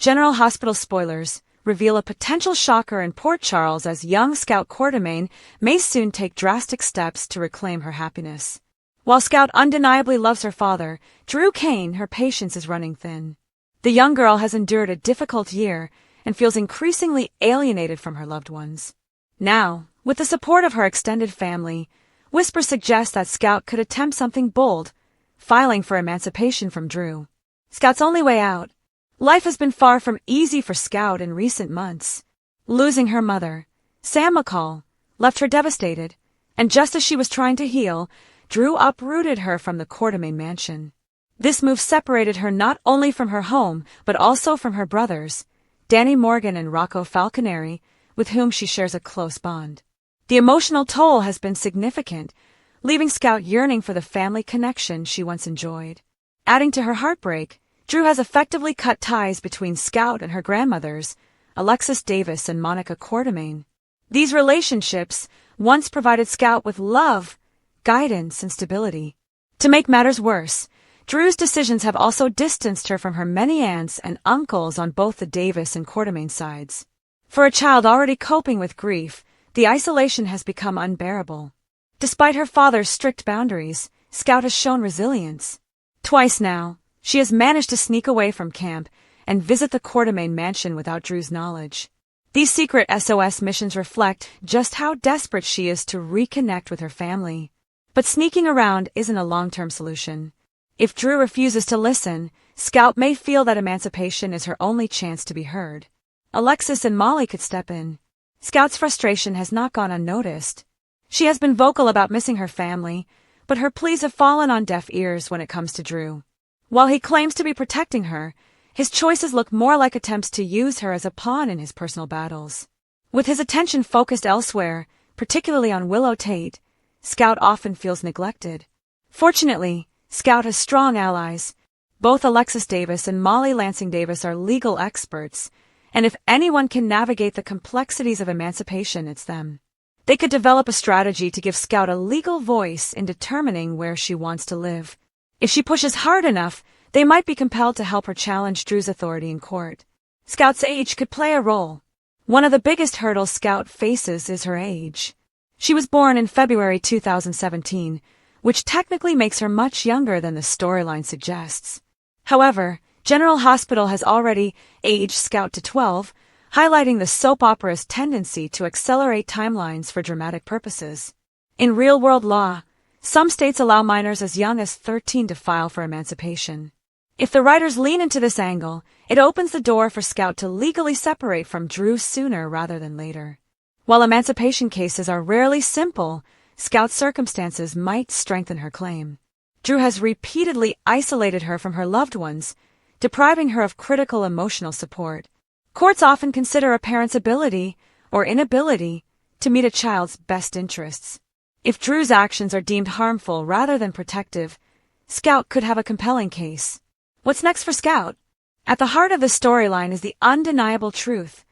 General Hospital spoilers reveal a potential shocker in Port Charles as young Scout Quartermain may soon take drastic steps to reclaim her happiness. While Scout undeniably loves her father, Drew Kane, her patience is running thin. The young girl has endured a difficult year and feels increasingly alienated from her loved ones. Now, with the support of her extended family, whispers suggest that Scout could attempt something bold, filing for emancipation from Drew. Scout's only way out. Life has been far from easy for Scout in recent months. Losing her mother, Sam McCall, left her devastated, and just as she was trying to heal, Drew uprooted her from the Quartermain mansion. This move separated her not only from her home, but also from her brothers, Danny Morgan and Rocco Falconeri, with whom she shares a close bond. The emotional toll has been significant, leaving Scout yearning for the family connection she once enjoyed. Adding to her heartbreak, Drew has effectively cut ties between Scout and her grandmothers, Alexis Davis and Monica Quartermain. These relationships once provided Scout with love, guidance, and stability. To make matters worse, Drew's decisions have also distanced her from her many aunts and uncles on both the Davis and Quartermain sides. For a child already coping with grief, the isolation has become unbearable. Despite her father's strict boundaries, Scout has shown resilience. Twice now, she has managed to sneak away from camp and visit the Quartermain mansion without Drew's knowledge. These secret SOS missions reflect just how desperate she is to reconnect with her family. But sneaking around isn't a long-term solution. If Drew refuses to listen, Scout may feel that emancipation is her only chance to be heard. Alexis and Molly could step in. Scout's frustration has not gone unnoticed. She has been vocal about missing her family, but her pleas have fallen on deaf ears when it comes to Drew. While he claims to be protecting her, his choices look more like attempts to use her as a pawn in his personal battles. With his attention focused elsewhere, particularly on Willow Tate, Scout often feels neglected. Fortunately, Scout has strong allies. Both Alexis Davis and Molly Lansing Davis are legal experts, and if anyone can navigate the complexities of emancipation, it's them. They could develop a strategy to give Scout a legal voice in determining where she wants to live. If she pushes hard enough, they might be compelled to help her challenge Drew's authority in court. Scout's age could play a role. One of the biggest hurdles Scout faces is her age. She was born in February 2017, which technically makes her much younger than the storyline suggests. However, General Hospital has already aged Scout to 12, highlighting the soap opera's tendency to accelerate timelines for dramatic purposes. In real-world law, some states allow minors as young as 13 to file for emancipation. If the writers lean into this angle, it opens the door for Scout to legally separate from Drew sooner rather than later. While emancipation cases are rarely simple, Scout's circumstances might strengthen her claim. Drew has repeatedly isolated her from her loved ones, depriving her of critical emotional support. Courts often consider a parent's ability or inability to meet a child's best interests. If Drew's actions are deemed harmful rather than protective, Scout could have a compelling case. What's next for Scout? At the heart of the storyline is the undeniable truth.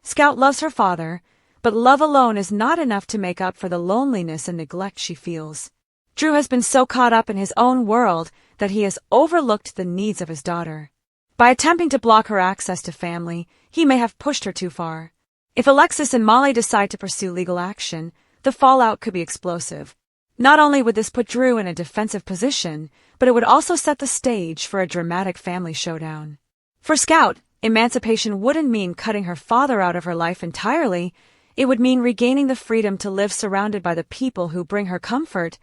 Scout loves her father, but love alone is not enough to make up for the loneliness and neglect she feels. Drew has been so caught up in his own world that he has overlooked the needs of his daughter. By attempting to block her access to family, he may have pushed her too far. If Alexis and Molly decide to pursue legal action, the fallout could be explosive. Not only would this put Drew in a defensive position, but it would also set the stage for a dramatic family showdown. For Scout, emancipation wouldn't mean cutting her father out of her life entirely. It would mean regaining the freedom to live surrounded by the people who bring her comfort,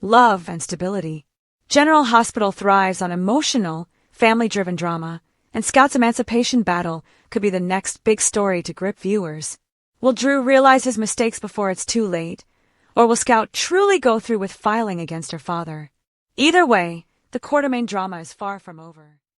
love, and stability. General Hospital thrives on emotional, family-driven drama, and Scout's emancipation battle could be the next big story to grip viewers. Will Drew realize his mistakes before it's too late, or will Scout truly go through with filing against her father? Either way, the Quartermain drama is far from over.